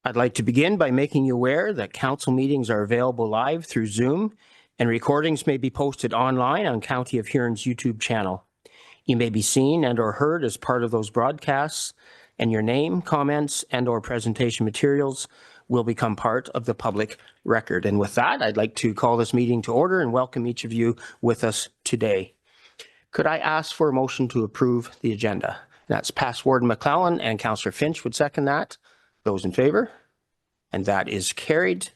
I'd like to begin by making you aware that council meetings are available live through Zoom, and recordings may be posted online on County of Huron's YouTube channel. You may be seen and or heard as part of those broadcasts, and your name, comments, and or presentation materials will become part of the public record. And with that, I'd like to call this meeting to order and welcome each of you with us today. Could I ask for a motion to approve the agenda? That's past Warden McClellan, and Councillor Finch would second that. Those in favor? And that is carried.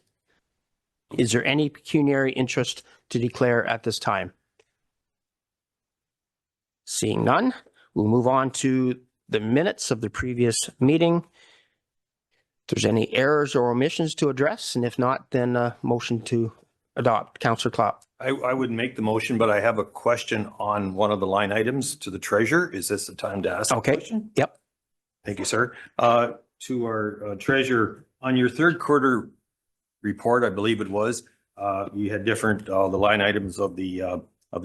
Is there any pecuniary interest to declare at this time? Seeing none, we'll move on to the minutes of the previous meeting. If there's any errors or omissions to address, and if not, then a motion to adopt. Councillor Klopp. I would make the motion, but I have a question on one of the line items to the treasurer. Is this the time to ask a question? Yep. Thank you, sir. To our treasurer, on your third quarter report, I believe it was, you had different the line items of the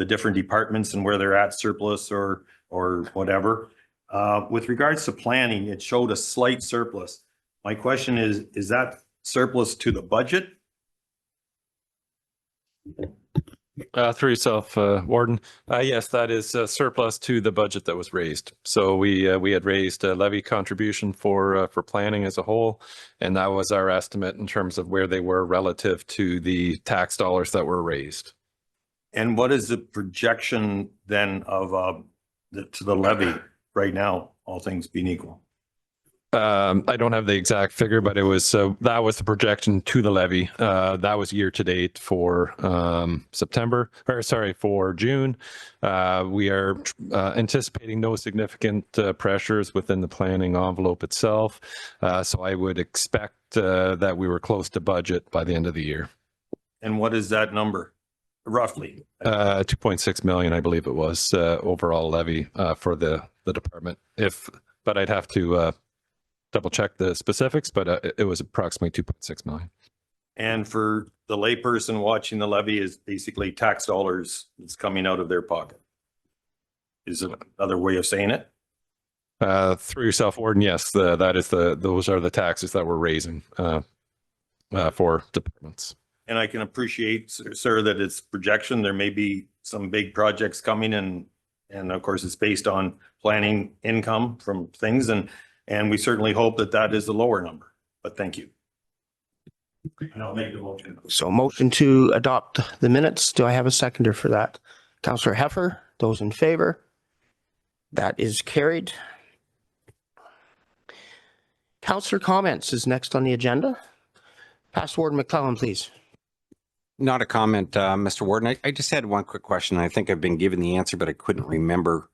different departments and where they're at, surplus or whatever. With regards to planning, it showed a slight surplus. My question is that surplus to the budget? Through yourself, Warden. Yes, that is surplus to the budget that was raised. So we had raised a levy contribution for planning as a whole, and that was our estimate in terms of where they were relative to the tax dollars that were raised. And what is the projection then of to the levy right now, all things being equal? I don't have the exact figure, but it was that was the projection to the levy. That was year to date for for June. We are anticipating no significant pressures within the planning envelope itself. So I would expect that we were close to budget by the end of the year. And what is that number roughly? 2.6 million, I believe it was overall levy for the department. But I'd have to double check the specifics, but it was approximately 2.6 million. And for the layperson watching, the levy is basically tax dollars that's coming out of their pocket. Is it another way of saying it? Through yourself, Warden, yes, those are the taxes that we're raising for departments. And I can appreciate, sir, that it's projection. There may be some big projects coming, and of course it's based on planning income from things, and we certainly hope that that is the lower number, but thank you. And I'll make the motion. So motion to adopt the minutes. Do I have a seconder for that? Councillor Heffer, those in favor? That is carried. Councillor comments is next on the agenda. Past Warden McClellan, please. Not a comment, Mr. Warden. I just had one quick question. I think I've been given the answer, but I couldn't remember.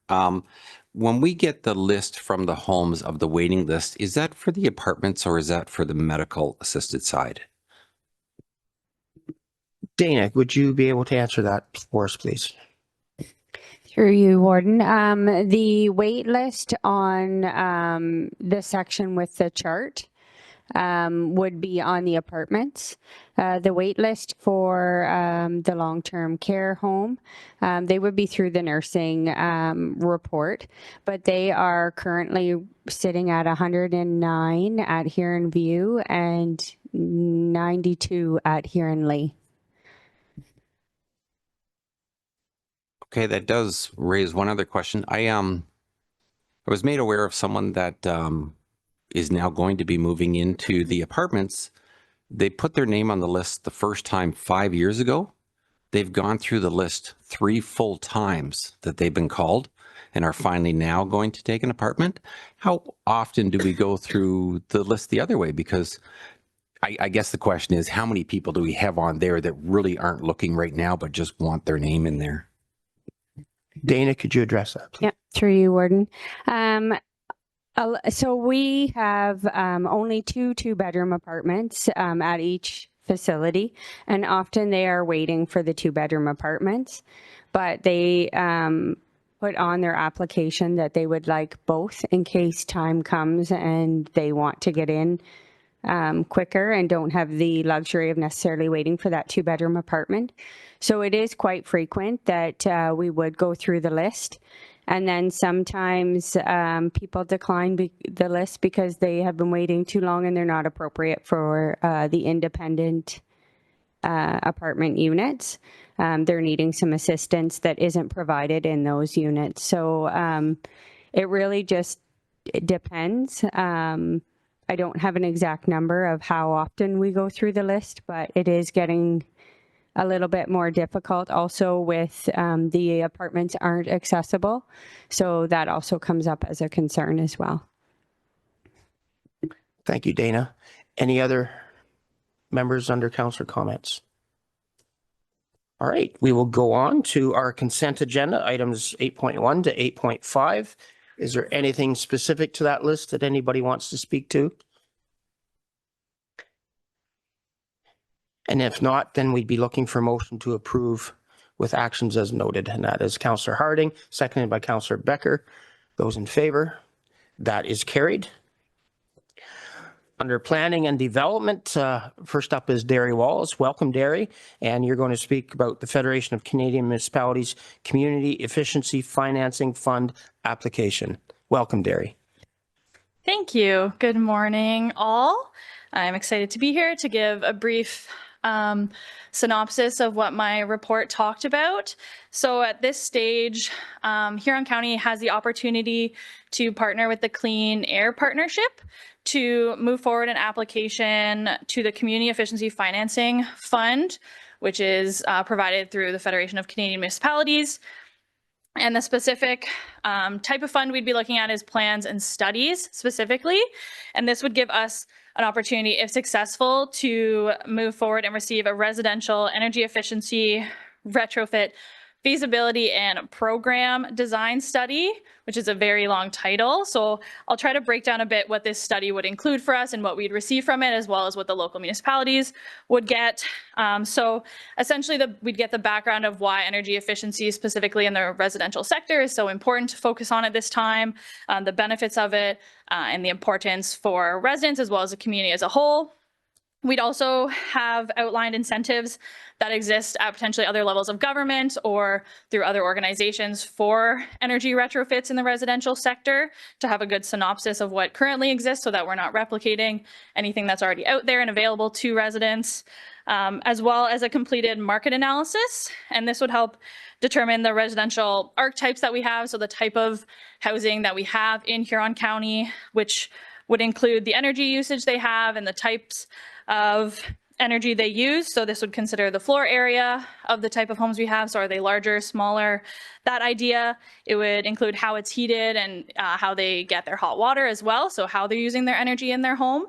When we get the list from the homes of the waiting list, is that for the apartments or is that for the medical assisted side? Dana, would you be able to answer that for us, please? Through you, Warden. The wait list on the section with the chart would be on the apartments. The wait list for the long-term care home, they would be through the nursing report, but they are currently sitting at 109 at Huron View and 92 at Huron Lee. Okay, that does raise one other question. I was made aware of someone that is now going to be moving into the apartments. They put their name on the list the first time 5 years ago. They've gone through the list 3 full times that they've been called and are finally now going to take an apartment. How often do we go through the list the other way? Because I guess the question is, how many people do we have on there that really aren't looking right now but just want their name in there? Dana, could you address that, please? Yeah, through you, Warden. So we have only 2 2-bedroom apartments at each facility, and often they are waiting for the 2-bedroom apartments, but they put on their application that they would like both in case time comes and they want to get in quicker and don't have the luxury of necessarily waiting for that 2-bedroom apartment. So it is quite frequent that we would go through the list. And then sometimes people decline the list because they have been waiting too long and they're not appropriate for the independent apartment units. They're needing some assistance that isn't provided in those units. So it really just depends. I don't have an exact number of how often we go through the list, but it is getting a little bit more difficult also with the apartments aren't accessible. So that also comes up as a concern as well. Thank you, Dana. Any other members under councillor comments? All right, we will go on to our consent agenda, items 8.1 to 8.5. Is there anything specific to that list that anybody wants to speak to? And if not, then we'd be looking for a motion to approve with actions as noted. And that is Councillor Harding, seconded by Councillor Becker. Those in favor? That is carried. Under planning and development, first up is Derry Wallace. Welcome, Derry. And you're going to speak about the Federation of Canadian Municipalities Community Efficiency Financing Fund application. Welcome, Derry. Thank you. Good morning, all. I'm excited to be here to give a brief synopsis of what my report talked about. So at this stage, Huron County has the opportunity to partner with the Clean Air Partnership to move forward an application to the Community Efficiency Financing Fund, which is provided through the Federation of Canadian Municipalities. And the specific type of fund we'd be looking at is plans and studies specifically. And this would give us an opportunity, if successful, to move forward and receive a residential energy efficiency retrofit feasibility and program design study, which is a very long title. So I'll try to break down a bit what this study would include for us and what we'd receive from it, as well as what the local municipalities would get. So essentially we'd get the background of why energy efficiency, specifically in the residential sector, is so important to focus on at this time, the benefits of it, and the importance for residents as well as the community as a whole. We'd also have outlined incentives that exist at potentially other levels of government or through other organizations for energy retrofits in the residential sector to have a good synopsis of what currently exists so that we're not replicating anything that's already out there and available to residents, as well as a completed market analysis. And this would help determine the residential archetypes that we have, so the type of housing that we have in Huron County, which would include the energy usage they have and the types of energy they use. So this would consider the floor area of the type of homes we have. So are they larger, smaller, that idea. It would include how it's heated and how they get their hot water as well. So how they're using their energy in their home.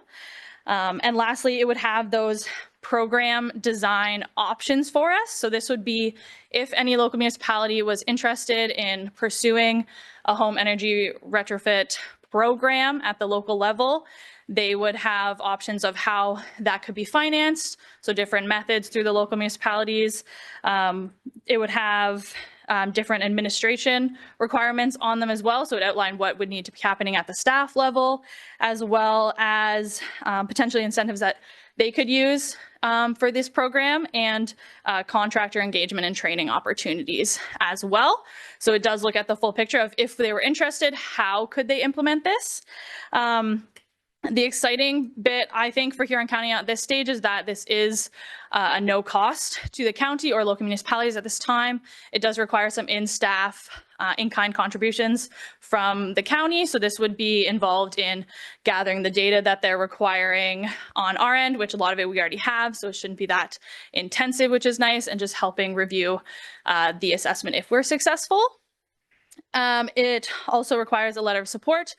And lastly, it would have those program design options for us. So this would be if any local municipality was interested in pursuing a home energy retrofit program at the local level, they would have options of how that could be financed, so different methods through the local municipalities. It would have different administration requirements on them as well, so it outlined what would need to be happening at the staff level, as well as potentially incentives that they could use for this program, and contractor engagement and training opportunities as well. So it does look at the full picture of if they were interested, how could they implement this? The exciting bit, I think, for Huron County at this stage is that this is a no cost to the county or local municipalities at this time. It does require some in-staff, in-kind contributions from the county. So this would be involved in gathering the data that they're requiring on our end, which a lot of it we already have. So it shouldn't be that intensive, which is nice, and just helping review the assessment if we're successful. It also requires a letter of support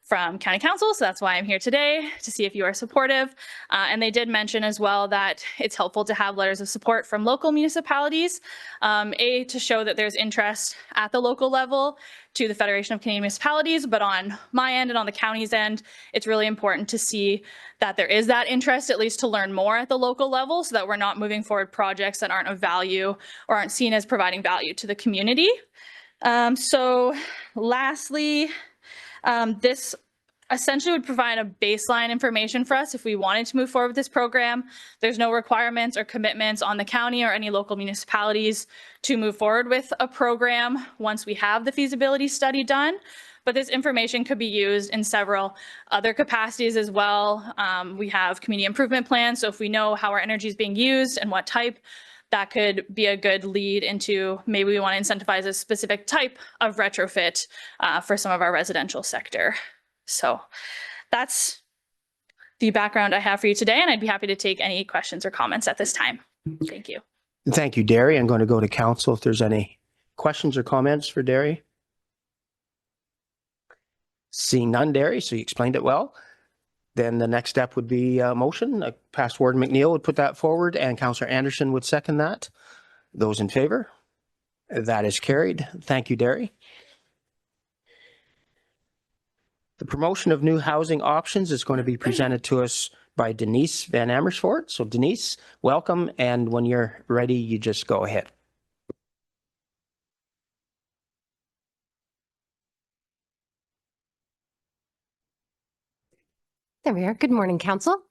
from County Council, so that's why I'm here today, to see if you are supportive. And they did mention as well that it's helpful to have letters of support from local municipalities, to show that there's interest at the local level to the Federation of Canadian Municipalities, but on my end and on the county's end, it's really important to see that there is that interest, at least to learn more at the local level, so that we're not moving forward projects that aren't of value or aren't seen as providing value to the community. So lastly, this essentially would provide a baseline information for us if we wanted to move forward with this program. There's no requirements or commitments on the county or any local municipalities to move forward with a program once we have the feasibility study done. But this information could be used in several other capacities as well. We have community improvement plans, so if we know how our energy is being used and what type, that could be a good lead into maybe we want to incentivize a specific type of retrofit for some of our residential sector. So that's the background I have for you today, and I'd be happy to take any questions or comments at this time. Thank you. Thank you, Derry. I'm going to go to council if there's any questions or comments for Derry. Seeing none, Derry, so you explained it well. Then the next step would be a motion. Past Warden McNeil would put that forward and Councillor Anderson would second that. Those in favor? That is carried. Thank you, Derry. The promotion of new housing options is going to be presented to us by Denise Van Amersfoort. So Denise, welcome. And when you're ready, you just go ahead. There we are. Good morning, Council.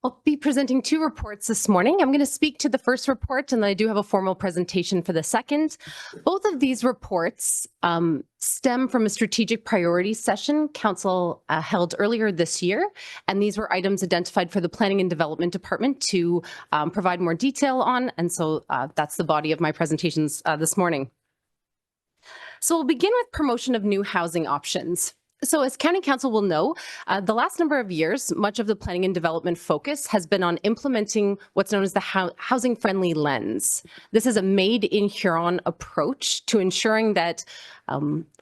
I'll be presenting two reports this morning. I'm going to speak to the first report, and then I do have a formal presentation for the second. Both of these reports stem from a strategic priorities session Council held earlier this year, and these were items identified for the Planning and Development Department to provide more detail on, and so that's the body of my presentations this morning. So we'll begin with promotion of new housing options. So as County Council will know, the last number of years, much of the planning and development focus has been on implementing what's known as the housing-friendly lens. This is a made-in-Huron approach to ensuring that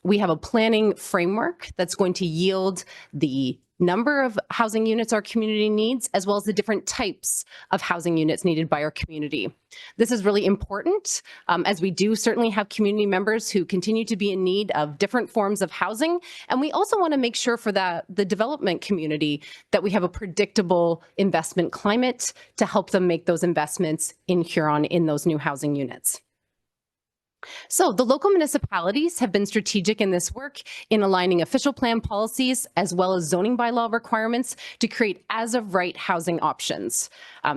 we have a planning framework that's going to yield the number of housing units our community needs, as well as the different types of housing units needed by our community. This is really important as we do certainly have community members who continue to be in need of different forms of housing. And we also want to make sure for the development community that we have a predictable investment climate to help them make those investments in Huron in those new housing units. So the local municipalities have been strategic in this work in aligning official plan policies as well as zoning bylaw requirements to create as-of-right housing options.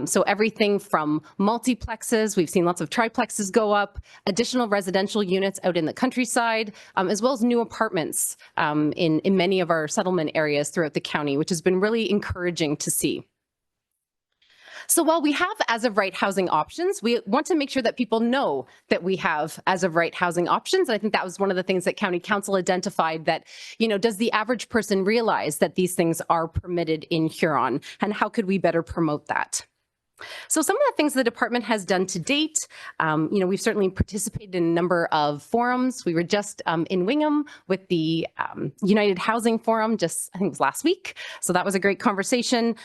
So everything from multiplexes, we've seen lots of triplexes go up, additional residential units out in the countryside, as well as new apartments in many of our settlement areas throughout the county, which has been really encouraging to see. So while we have as-of-right housing options, we want to make sure that people know that we have as-of-right housing options. And I think that was one of the things that County Council identified that, you know, does the average person realize that these things are permitted in Huron? And how could we better promote that? So some of the things the department has done to date, we've certainly participated in a number of forums. We were just in Wingham with the United Housing Forum I think it was last week. So that was a great conversation.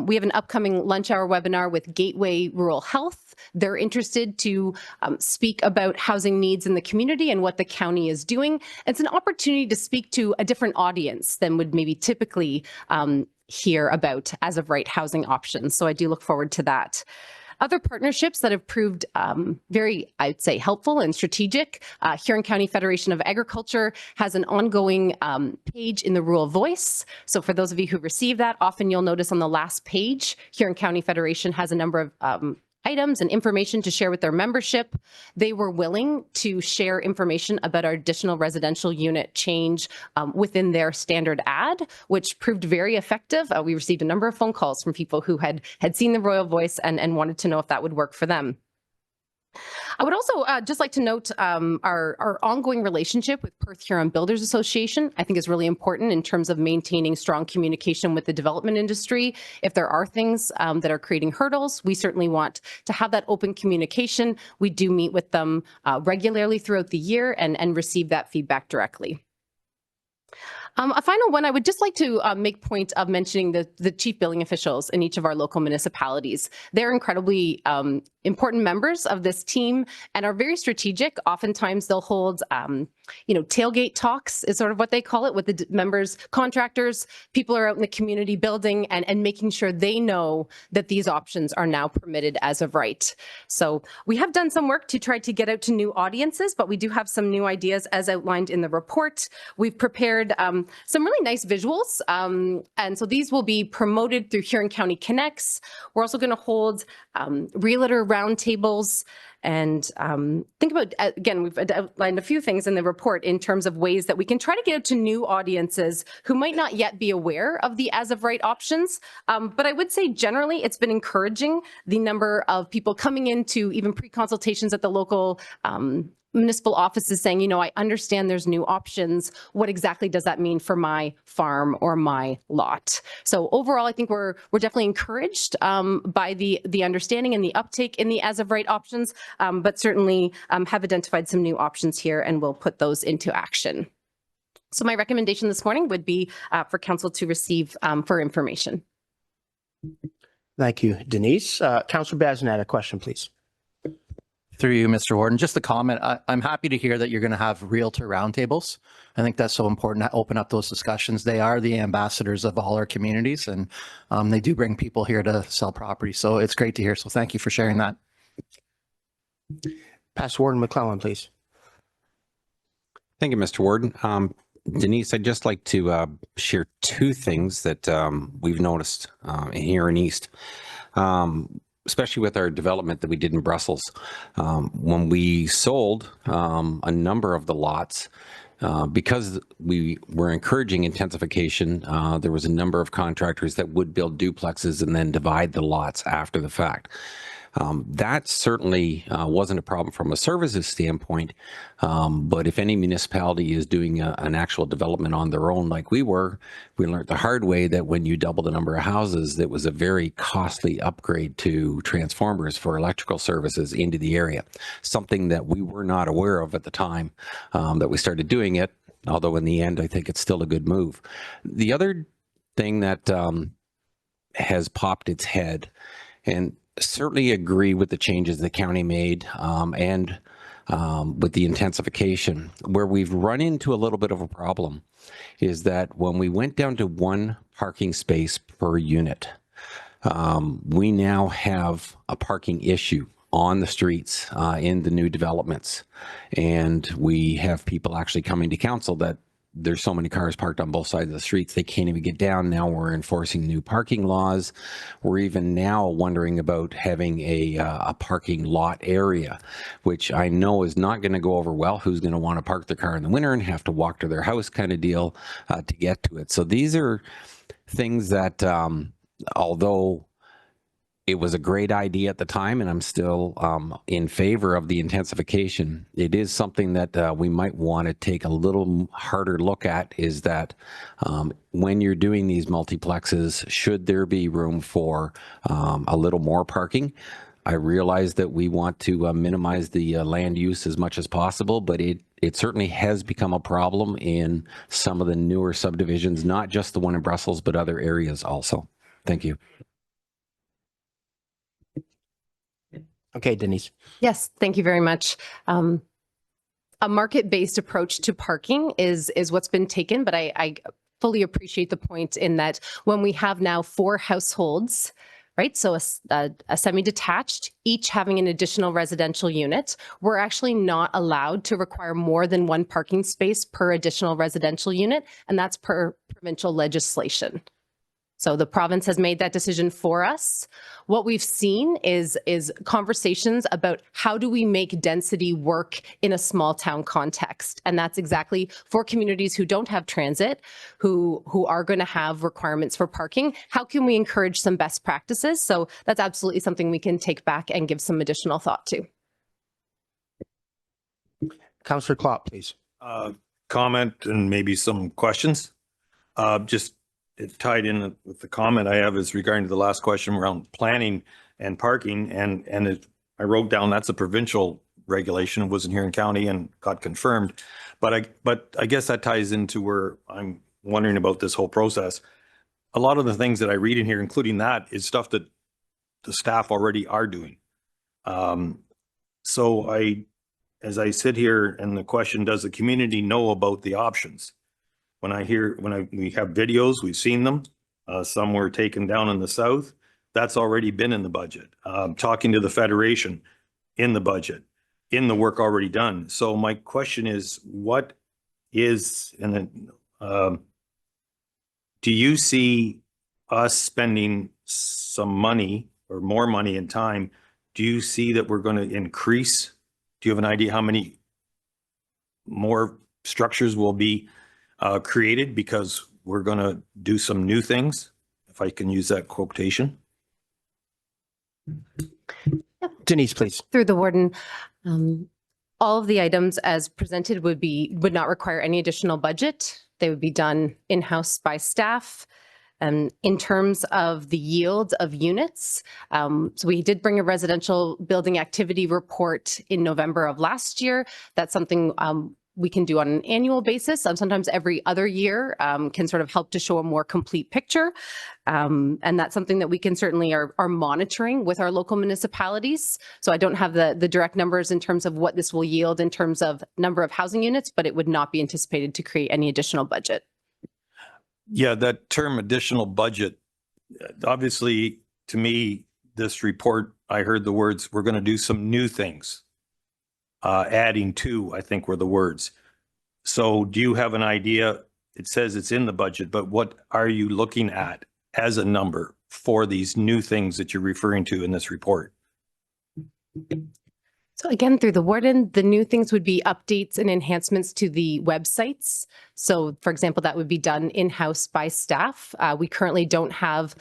We have an upcoming lunch hour webinar with Gateway Rural Health. They're interested to speak about housing needs in the community and what the county is doing. It's an opportunity to speak to a different audience than would maybe typically hear about as-of-right housing options. So I do look forward to that. Other partnerships that have proved very, I'd say, helpful and strategic. Huron County Federation of Agriculture has an ongoing page in the Rural Voice. So for those of you who receive that, often you'll notice on the last page, Huron County Federation has a number of items and information to share with their membership. They were willing to share information about our additional residential unit change within their standard ad, which proved very effective. We received a number of phone calls from people who had seen the Royal Voice and wanted to know if that would work for them. I would also just like to note our ongoing relationship with Perth Huron Builders Association, I think is really important in terms of maintaining strong communication with the development industry. If there are things that are creating hurdles, we certainly want to have that open communication. We do meet with them regularly throughout the year and receive that feedback directly. A final one, I would just like to make point of mentioning the chief billing officials in each of our local municipalities. They're incredibly important members of this team and are very strategic. Oftentimes they'll hold, tailgate talks is sort of what they call it with the members, contractors, people are out in the community building and making sure they know that these options are now permitted as of right. So we have done some work to try to get out to new audiences, but we do have some new ideas as outlined in the report. We've prepared some really nice visuals. And so these will be promoted through Huron County Connects. We're also going to hold realtor roundtables and think about, again, we've outlined a few things in the report in terms of ways that we can try to get out to new audiences who might not yet be aware of the as of right options. But I would say generally it's been encouraging the number of people coming into even pre-consultations at the local municipal offices saying, you know, I understand there's new options. What exactly does that mean for my farm or my lot? So overall, I think we're definitely encouraged by the understanding and the uptake in the as of right options, but certainly have identified some new options here and we'll put those into action. So my recommendation this morning would be for council to receive for information. Thank you, Denise. Councillor Basnet, a question, please. Through you, Mr. Warden, just a comment. I'm happy to hear that you're going to have realtor roundtables. I think that's so important to open up those discussions. They are the ambassadors of all our communities, and they do bring people here to sell property. So it's great to hear. So thank you for sharing that. Past Warden McClellan, please. Thank you, Mr. Warden. Denise, I'd just like to share two things that we've noticed here in East. Especially with our development that we did in Brussels. When we sold a number of the lots, because we were encouraging intensification, there was a number of contractors that would build duplexes and then divide the lots after the fact. That certainly wasn't a problem from a services standpoint, but if any municipality is doing an actual development on their own like we were, we learned the hard way that when you double the number of houses, that was a very costly upgrade to transformers for electrical services into the area, something that we were not aware of at the time that we started doing it, although in the end, I think it's still a good move. The other thing that has popped its head, and certainly agree with the changes the county made and with the intensification. Where we've run into a little bit of a problem is that when we went down to one parking space per unit, we now have a parking issue on the streets in the new developments. And we have people actually coming to council that there's so many cars parked on both sides of the streets, they can't even get down. Now we're enforcing new parking laws. We're even now wondering about having a parking lot area, which I know is not going to go over well. Who's going to want to park their car in the winter and have to walk to their house kind of deal to get to it. So these are things that, although it was a great idea at the time, and I'm still in favor of the intensification. It is something that we might want to take a little harder look at, is that when you're doing these multiplexes, should there be room for a little more parking? I realize that we want to minimize the land use as much as possible, but it certainly has become a problem in some of the newer subdivisions, not just the one in Brussels, but other areas also. Thank you. Okay, Denise. Yes, thank you very much. A market-based approach to parking is what's been taken, but I fully appreciate the point in that when we have now 4 households, right? So a semi-detached, each having an additional residential unit, we're actually not allowed to require more than 1 parking space per additional residential unit, and that's per provincial legislation. So the province has made that decision for us. What we've seen is conversations about how do we make density work in a small town context. And that's exactly for communities who don't have transit, who are going to have requirements for parking. How can we encourage some best practices? So that's absolutely something we can take back and give some additional thought to. Councillor Klopp, please. Comment and maybe some questions. Just it tied in with the comment I have is regarding to the last question around planning and parking, and I wrote down that's a provincial regulation. It wasn't here in county and got confirmed, but I guess that ties into where I'm wondering about this whole process. A lot of the things that I read in here, including that, is stuff that the staff already are doing. So as I sit here and the question, does the community know about the options? We have videos, we've seen them. Some were taken down in the south. That's already been in the budget. Talking to the Federation, in the budget, in the work already done. So my question is, what is, and do you see us spending some money or more money and time? Do you see that we're going to increase? Do you have an idea how many more structures will be created because we're going to do some new things, if I can use that quotation? Denise, please. Through the warden, all of the items as presented would not require any additional budget. They would be done in-house by staff. In terms of the yield of units, so we did bring a residential building activity report in November of last year. That's something we can do on an annual basis. Sometimes every other year can sort of help to show a more complete picture. And that's something that we can certainly are monitoring with our local municipalities. So I don't have the direct numbers in terms of what this will yield in terms of number of housing units, but it would not be anticipated to create any additional budget. Yeah, that term additional budget, obviously, to me, this report, I heard the words, we're going to do some new things. Adding to, I think were the words. So do you have an idea? It says it's in the budget, but what are you looking at as a number for these new things that you're referring to in this report? So again, through the warden, the new things would be updates and enhancements to the websites. So for example, that would be done in-house by staff. We currently don't have,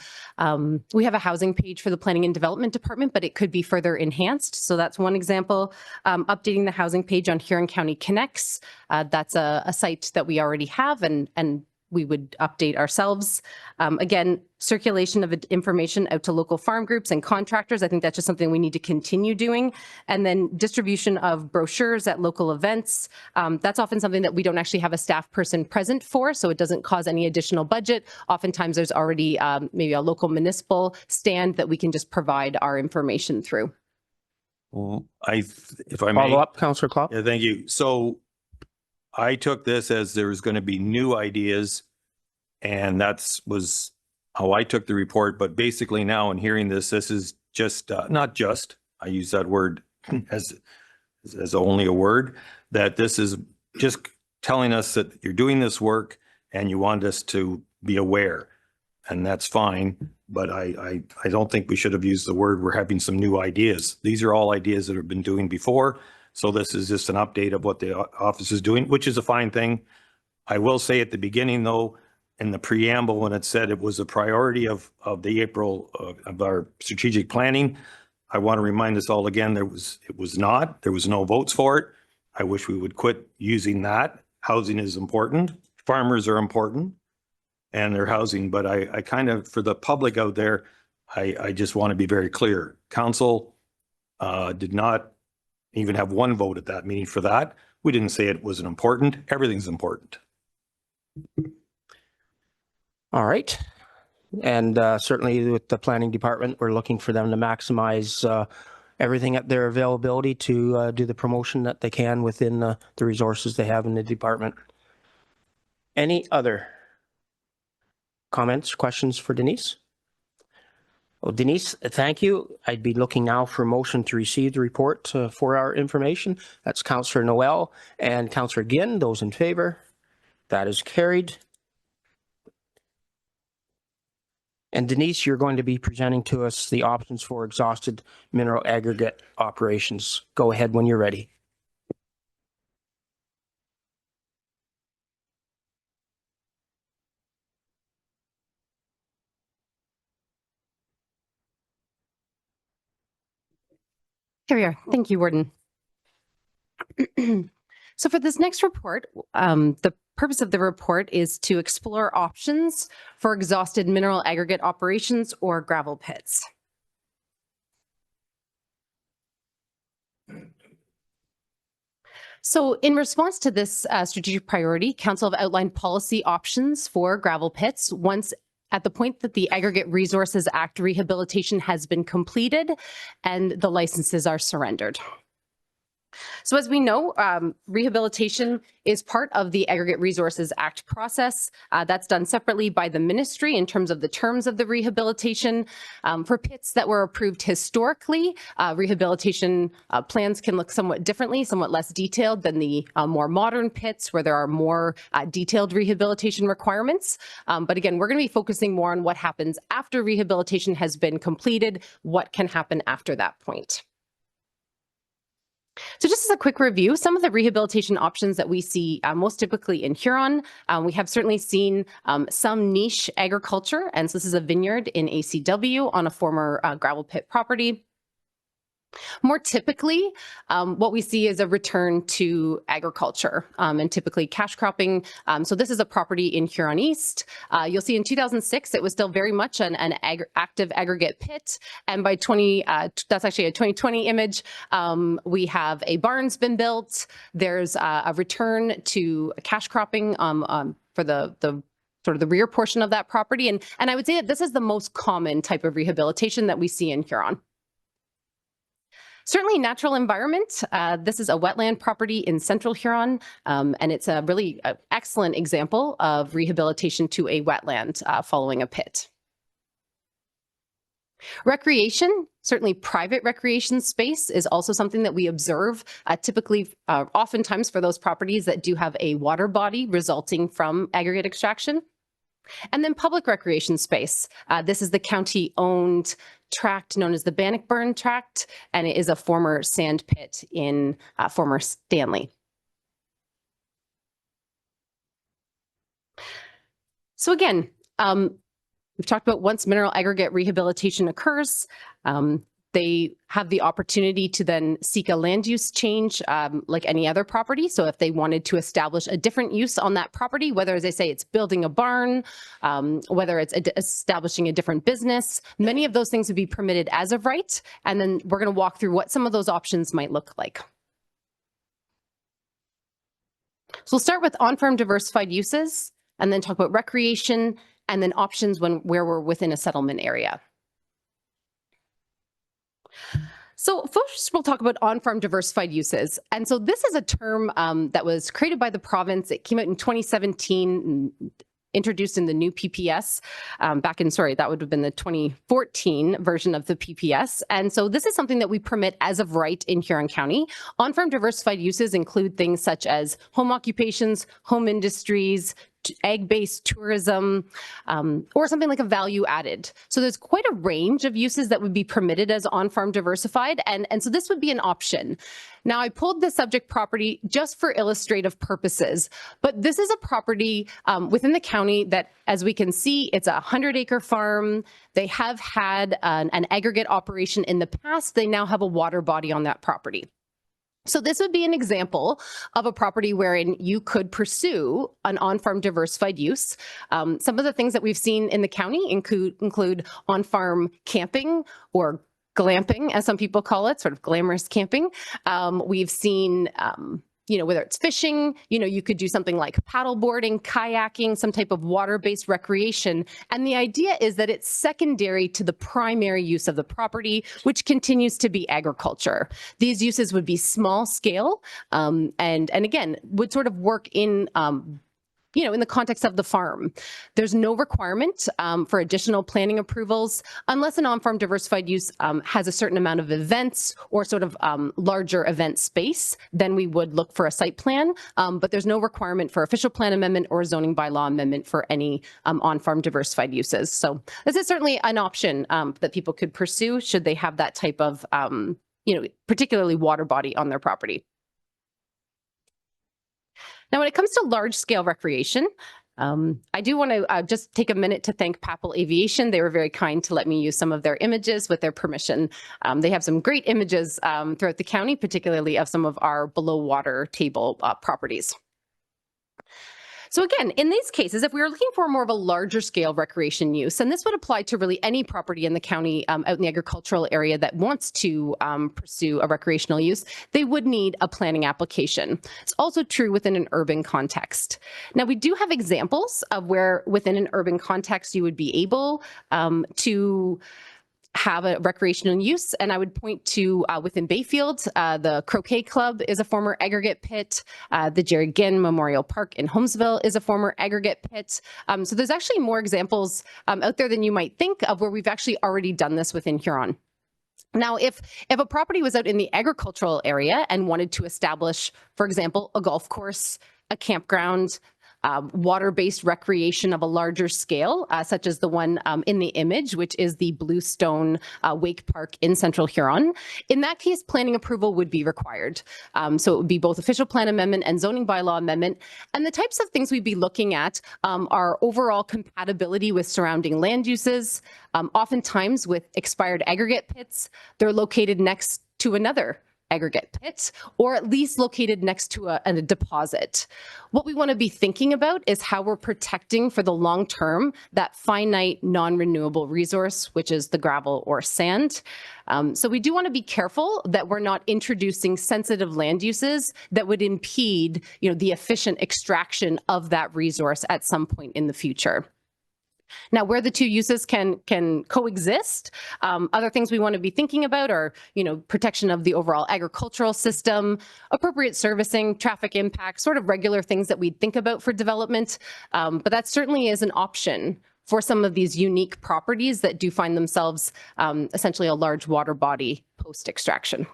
we have a housing page for the planning and development department, but it could be further enhanced. So that's one example. Updating the housing page on Huron County Connects. That's a site that we already have and we would update ourselves. Again, circulation of information out to local farm groups and contractors. I think that's just something we need to continue doing. And then distribution of brochures at local events. That's often something that we don't actually have a staff person present for, so it doesn't cause any additional budget. Oftentimes there's already maybe a local municipal stand that we can just provide our information through. Well, if I may. Follow up, Councillor Klopp. Yeah, thank you. So I took this as there was going to be new ideas, and was how I took the report. But basically now in hearing this, this is just, not just, I use that word as only a word, that this is just telling us that you're doing this work and you want us to be aware. And that's fine, but I don't think we should have used the word, we're having some new ideas. These are all ideas that have been doing before. So this is just an update of what the office is doing, which is a fine thing. I will say at the beginning, though, in the preamble, when it said it was a priority of the April of our strategic planning, I want to remind us all again, it was not. There was no votes for it. I wish we would quit using that. Housing is important. Farmers are important, and their housing. But I kind of, for the public out there, I just want to be very clear. Council did not even have one vote at that meeting for that. We didn't say it wasn't important. Everything's important. All right. And certainly with the planning department, we're looking for them to maximize everything at their availability to do the promotion that they can within the resources they have in the department. Any other comments, questions for Denise? Well, Denise, thank you. I'd be looking now for a motion to receive the report for our information. That's Councillor Noel and Councillor Ginn. Those in favor? That is carried. And Denise, you're going to be presenting to us the options for exhausted mineral aggregate operations. Go ahead when you're ready. Here we are. Thank you, Warden. So for this next report, the purpose of the report is to explore options for exhausted mineral aggregate operations or gravel pits. So in response to this strategic priority, Council have outlined policy options for gravel pits once at the point that the Aggregate Resources Act rehabilitation has been completed and the licenses are surrendered. So as we know, rehabilitation is part of the Aggregate Resources Act process. That's done separately by the ministry in terms of the terms of the rehabilitation. For pits that were approved historically, rehabilitation plans can look somewhat differently, somewhat less detailed than the more modern pits where there are more detailed rehabilitation requirements. But again, we're going to be focusing more on what happens after rehabilitation has been completed, what can happen after that point. So just as a quick review, some of the rehabilitation options that we see most typically in Huron, we have certainly seen some niche agriculture, and so this is a vineyard in ACW on a former gravel pit property. More typically, what we see is a return to agriculture and typically cash cropping. So this is a property in Huron East. You'll see in 2006, it was still very much an active aggregate pit. And by that's actually a 2020 image, we have a barn's been built. There's a return to cash cropping for the sort of the rear portion of that property. And I would say that this is the most common type of rehabilitation that we see in Huron. Certainly natural environment. This is a wetland property in central Huron, and it's a really excellent example of rehabilitation to a wetland following a pit. Recreation, certainly private recreation space is also something that we observe typically, oftentimes for those properties that do have a water body resulting from aggregate extraction. And then public recreation space. This is the county-owned tract known as the Bannockburn tract, and it is a former sand pit in former Stanley. So again, we've talked about once mineral aggregate rehabilitation occurs, they have the opportunity to then seek a land use change like any other property. So if they wanted to establish a different use on that property, whether, as I say, it's building a barn, whether it's establishing a different business, many of those things would be permitted as of right. And then we're going to walk through what some of those options might look like. So we'll start with on-farm diversified uses and then talk about recreation and then options where we're within a settlement area. So first, we'll talk about on-farm diversified uses. And so this is a term that was created by the province. It came out in 2017, introduced in the new PPS that would have been the 2014 version of the PPS. And so this is something that we permit as of right in Huron County. On-farm diversified uses include things such as home occupations, home industries, ag-based tourism, or something like a value added. So there's quite a range of uses that would be permitted as on-farm diversified, and so this would be an option. Now, I pulled the subject property just for illustrative purposes, but this is a property within the county that, as we can see, it's a 100-acre farm. They have had an aggregate operation in the past. They now have a water body on that property. So this would be an example of a property wherein you could pursue an on-farm diversified use. Some of the things that we've seen in the county include on-farm camping or glamping, as some people call it, sort of glamorous camping. We've seen whether it's fishing, you could do something like paddle boarding, kayaking, some type of water-based recreation. And the idea is that it's secondary to the primary use of the property, which continues to be agriculture. These uses would be small scale and again, would sort of work in in the context of the farm. There's no requirement for additional planning approvals unless an on-farm diversified use has a certain amount of events or sort of larger event space. Then we would look for a site plan, but there's no requirement for official plan amendment or zoning bylaw amendment for any on-farm diversified uses. So this is certainly an option that people could pursue should they have that type of, particularly water body on their property. Now, when it comes to large-scale recreation, I do want to just take a minute to thank Papal Aviation. They were very kind to let me use some of their images with their permission. They have some great images throughout the county, particularly of some of our below water table properties. So again, in these cases, if we were looking for more of a larger scale recreation use, and this would apply to really any property in the county out in the agricultural area that wants to pursue a recreational use, they would need a planning application. It's also true within an urban context. Now, we do have examples of where within an urban context you would be able to have a recreational use, and I would point to within Bayfield, the Croquet Club is a former aggregate pit. The Jerry Ginn Memorial Park in Holmesville is a former aggregate pit. So there's actually more examples out there than you might think of where we've actually already done this within Huron. Now, if a property was out in the agricultural area and wanted to establish, for example, a golf course, a campground, water-based recreation of a larger scale, such as the one in the image, which is the Bluestone Wake Park in Central Huron. In that case, planning approval would be required. So it would be both official plan amendment and zoning bylaw amendment. And the types of things we'd be looking at are overall compatibility with surrounding land uses, oftentimes with expired aggregate pits. They're located next to another aggregate pit, or at least located next to a deposit. What we want to be thinking about is how we're protecting for the long term that finite non-renewable resource, which is the gravel or sand. So we do want to be careful that we're not introducing sensitive land uses that would impede, the efficient extraction of that resource at some point in the future. Now, where the two uses can coexist, other things we want to be thinking about are, protection of the overall agricultural system, appropriate servicing, traffic impact, sort of regular things that we'd think about for development. But that certainly is an option for some of these unique properties that do find themselves essentially a large water body post-extraction.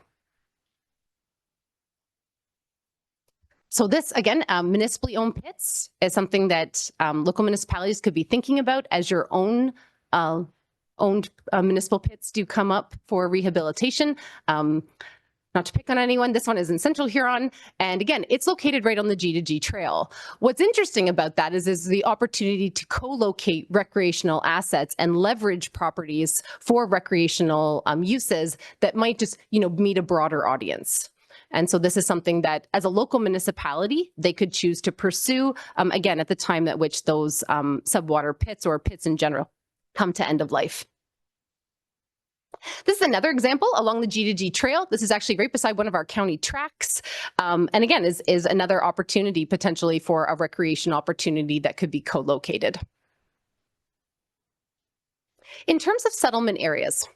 So this, again, municipally owned pits is something that local municipalities could be thinking about as your own owned municipal pits do come up for rehabilitation. Not to pick on anyone, this one is in Central Huron. And again, it's located right on the G2G trail. What's interesting about that is the opportunity to co-locate recreational assets and leverage properties for recreational uses that might just, meet a broader audience. And so this is something that as a local municipality, they could choose to pursue, again, at the time at which those subwater pits or pits in general come to end of life. This is another example along the G2G trail. This is actually right beside one of our county tracks. And again, is another opportunity potentially for a recreation opportunity that could be co-located. In terms of settlement areas,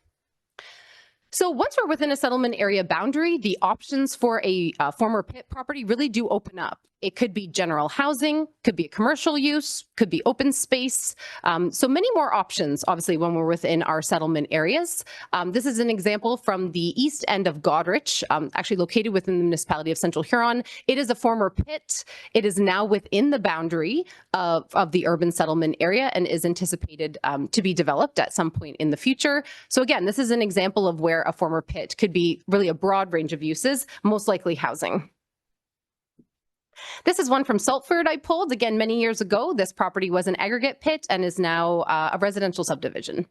so once we're within a settlement area boundary, the options for a former pit property really do open up. It could be general housing, could be a commercial use, could be open space. So many more options, obviously, when we're within our settlement areas. This is an example from the east end of Goderich, actually located within the municipality of Central Huron. It is a former pit. It is now within the boundary of the urban settlement area and is anticipated to be developed at some point in the future. So again, this is an example of where a former pit could be really a broad range of uses, most likely housing. This is one from Saltford I pulled, again, many years ago. This property was an aggregate pit and is now a residential subdivision.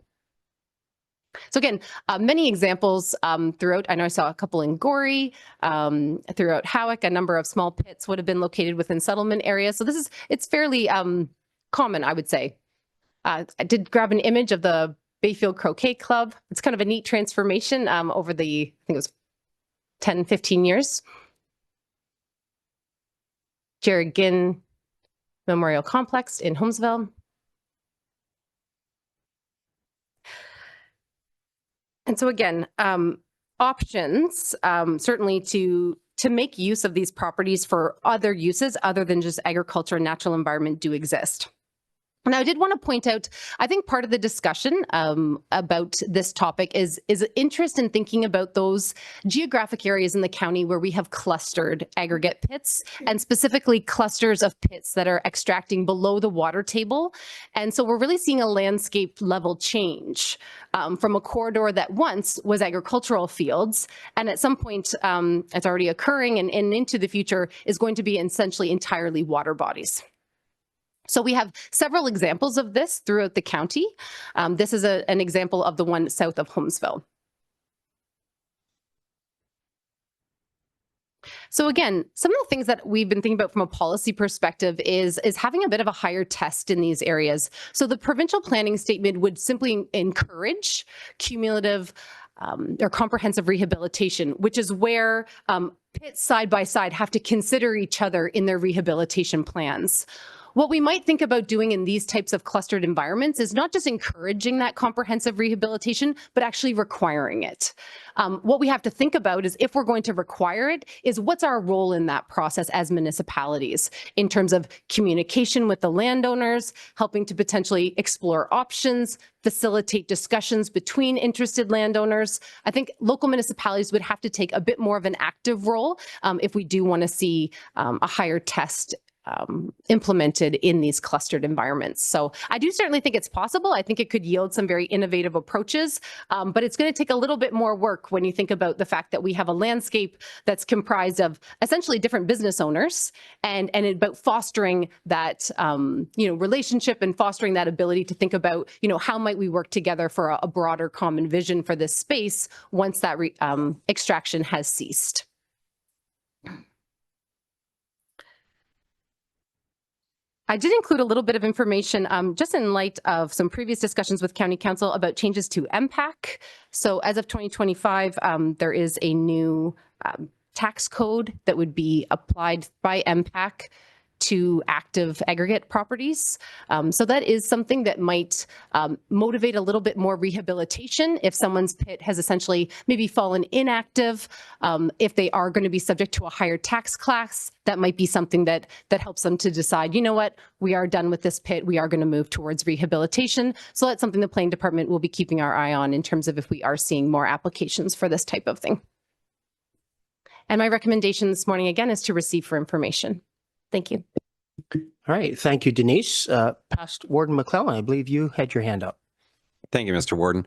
So again, many examples throughout. I know I saw a couple in Gorey, throughout Howick, a number of small pits would have been located within settlement areas. So it's fairly common, I would say. I did grab an image of the Bayfield Croquet Club. It's kind of a neat transformation over the, I think it was 10, 15 years. Jerry Ginn Memorial Complex in Holmesville. And so again, options certainly to make use of these properties for other uses other than just agriculture and natural environment do exist. Now, I did want to point out, I think part of the discussion about this topic is interest in thinking about those geographic areas in the county where we have clustered aggregate pits, and specifically clusters of pits that are extracting below the water table. And so we're really seeing a landscape level change from a corridor that once was agricultural fields, and at some point it's already occurring and into the future is going to be essentially entirely water bodies. So we have several examples of this throughout the county. This is an example of the one south of Holmesville. So again, some of the things that we've been thinking about from a policy perspective is having a bit of a higher test in these areas. So the provincial planning statement would simply encourage cumulative or comprehensive rehabilitation, which is where pits side by side have to consider each other in their rehabilitation plans. what we might think about doing in these types of clustered environments is not just encouraging that comprehensive rehabilitation, but actually requiring it. What we have to think about is if we're going to require it, is what's our role in that process as municipalities in terms of communication with the landowners, helping to potentially explore options, facilitate discussions between interested landowners. I think local municipalities would have to take a bit more of an active role if we do want to see a higher test implemented in these clustered environments. So I do certainly think it's possible. I think it could yield some very innovative approaches, but it's going to take a little bit more work when you think about the fact that we have a landscape that's comprised of essentially different business owners and about fostering that, relationship and fostering that ability to think about, how might we work together for a broader common vision for this space once that extraction has ceased. I did include a little bit of information just in light of some previous discussions with County Council about changes to MPAC. So as of 2025, there is a new tax code that would be applied by MPAC to active aggregate properties. So that is something that might motivate a little bit more rehabilitation if someone's pit has essentially maybe fallen inactive. If they are going to be subject to a higher tax class, that might be something that helps them to decide, you know what, we are done with this pit, we are going to move towards rehabilitation. So that's something the planning department will be keeping our eye on in terms of if we are seeing more applications for this type of thing. And my recommendation this morning, again, is to receive for information. Thank you. All right. Thank you, Denise. Past Warden McClellan, I believe you had your hand up. Thank you, Mr. Warden.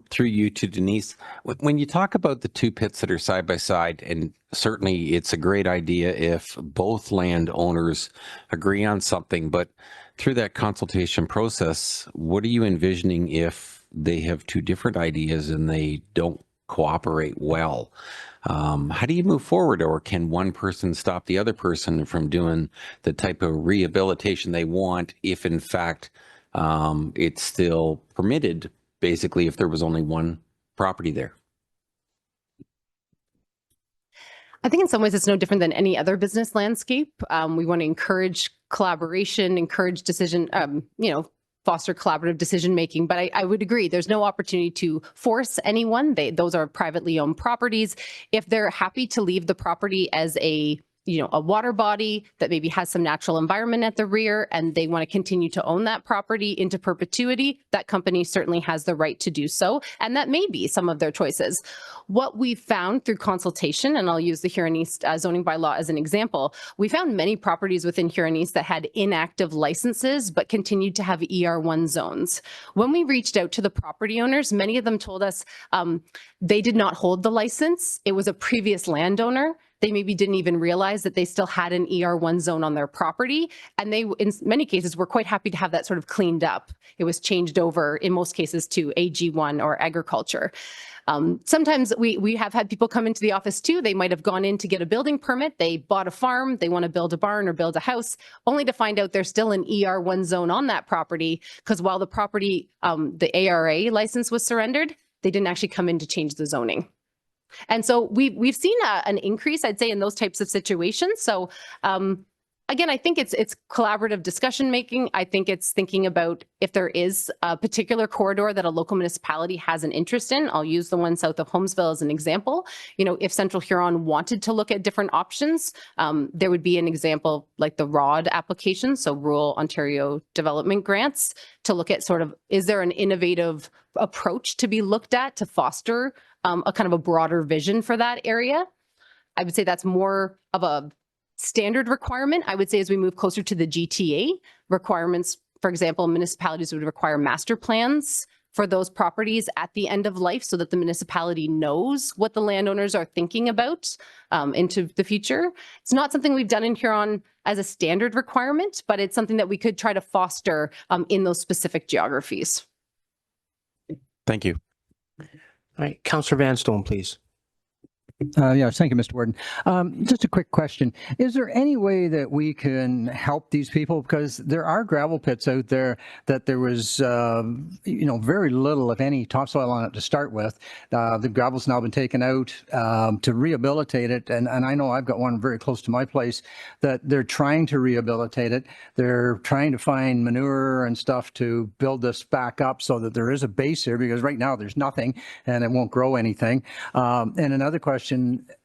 Through you to Denise, when you talk about the two pits that are side by side, and certainly it's a great idea if both landowners agree on something, but through that consultation process, what are you envisioning if they have two different ideas and they don't cooperate well? How do you move forward, or can one person stop the other person from doing the type of rehabilitation they want if in fact it's still permitted, basically, if there was only one property there? I think in some ways it's no different than any other business landscape. We want to encourage collaboration, encourage decision, foster collaborative decision making. But I would agree, there's no opportunity to force anyone. Those are privately owned properties. If they're happy to leave the property as a water body that maybe has some natural environment at the rear, and they want to continue to own that property into perpetuity, that company certainly has the right to do so. And that may be some of their choices. What we found through consultation, and I'll use the Huron East zoning bylaw as an example, we found many properties within Huron East that had inactive licenses, but continued to have ER1 zones. When we reached out to the property owners, many of them told us they did not hold the license. It was a previous landowner. They maybe didn't even realize that they still had an ER1 zone on their property. And they, in many cases, were quite happy to have that sort of cleaned up. It was changed over, in most cases, to AG1 or agriculture. Sometimes we have had people come into the office too. They might have gone in to get a building permit. They bought a farm. They want to build a barn or build a house, only to find out there's still an ER1 zone on that property, because while the property, the ARA license was surrendered, they didn't actually come in to change the zoning. And so we've seen an increase, I'd say, in those types of situations. So again, I think it's collaborative discussion making. I think it's thinking about if there is a particular corridor that a local municipality has an interest in. I'll use the one south of Holmesville as an example. If Central Huron wanted to look at different options, there would be an example like the ROD application, so Rural Ontario Development Grants, to look at sort of, is there an innovative approach to be looked at to foster a kind of a broader vision for that area? I would say that's more of a standard requirement. I would say as we move closer to the GTA requirements, for example, municipalities would require master plans for those properties at the end of life so that the municipality knows what the landowners are thinking about into the future. It's not something we've done in Huron as a standard requirement, but it's something that we could try to foster in those specific geographies. Thank you. All right, Councillor Van Stone, please. Yeah, thank you, Mr. Warden. Just a quick question. Is there any way that we can help these people? Because there are gravel pits out there that there was, very little, if any, topsoil on it to start with. The gravel's now been taken out to rehabilitate it. And I know I've got one very close to my place that they're trying to rehabilitate it. They're trying to find manure and stuff to build this back up so that there is a base here, because right now there's nothing and it won't grow anything. And another question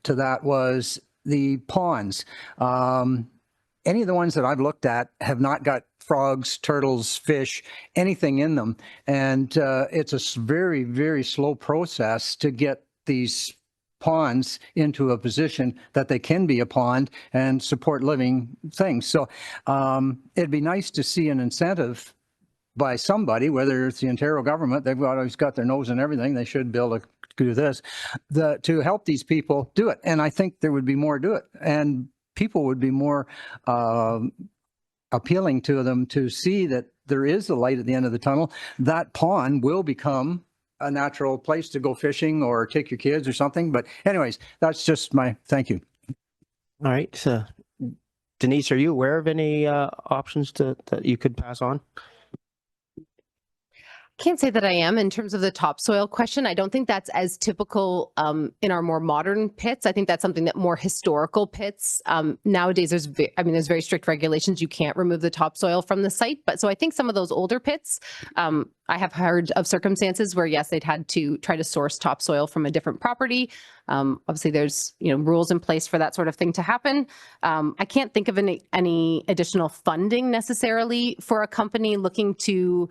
to that was the ponds. Any of the ones that I've looked at have not got frogs, turtles, fish, anything in them. And it's a very, very slow process to get these ponds into a position that they can be a pond and support living things. So it'd be nice to see an incentive by somebody, whether it's the Ontario government, they've always got their nose in everything, they should be able to do this, to help these people do it. And I think there would be more do it. And people would be more appealing to them to see that there is a light at the end of the tunnel. That pond will become a natural place to go fishing or take your kids or something. But anyways, that's just my, thank you. All right. Denise, are you aware of any options that you could pass on? Can't say that I am. In terms of the topsoil question, I don't think that's as typical in our more modern pits. I think that's something that more historical pits. Nowadays, there's very strict regulations. You can't remove the topsoil from the site. But so I think some of those older pits, I have heard of circumstances where, yes, they'd had to try to source topsoil from a different property. Obviously, there's rules in place for that sort of thing to happen. I can't think of any additional funding necessarily for a company looking to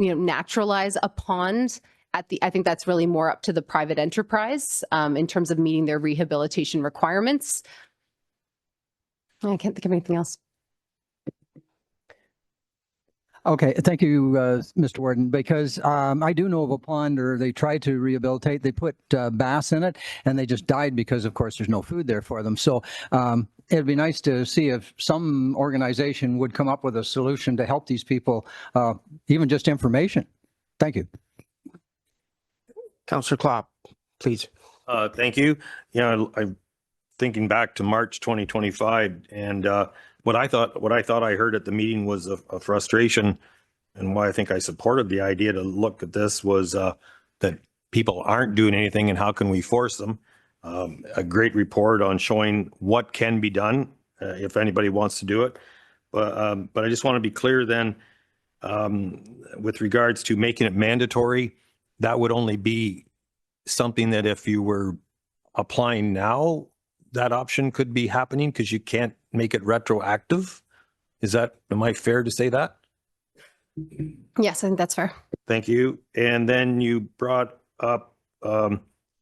naturalize a pond. I think that's really more up to the private enterprise in terms of meeting their rehabilitation requirements. I can't think of anything else. Okay, thank you, Mr. Warden, because I do know of a pond, or they tried to rehabilitate, they put bass in it and they just died because, of course, there's no food there for them. So it'd be nice to see if some organization would come up with a solution to help these people, even just information. Thank you. Councillor Klopp, please. Thank you. I'm thinking back to March 2025, and what I thought I heard at the meeting was a frustration, and why I think I supported the idea to look at this was that people aren't doing anything, and how can we force them? A great report on showing what can be done if anybody wants to do it. But I just want to be clear then, with regards to making it mandatory, that would only be something that if you were applying now, that option could be happening because you can't make it retroactive. Am I fair to say that? Yes, I think that's fair. Thank you. And then you brought up,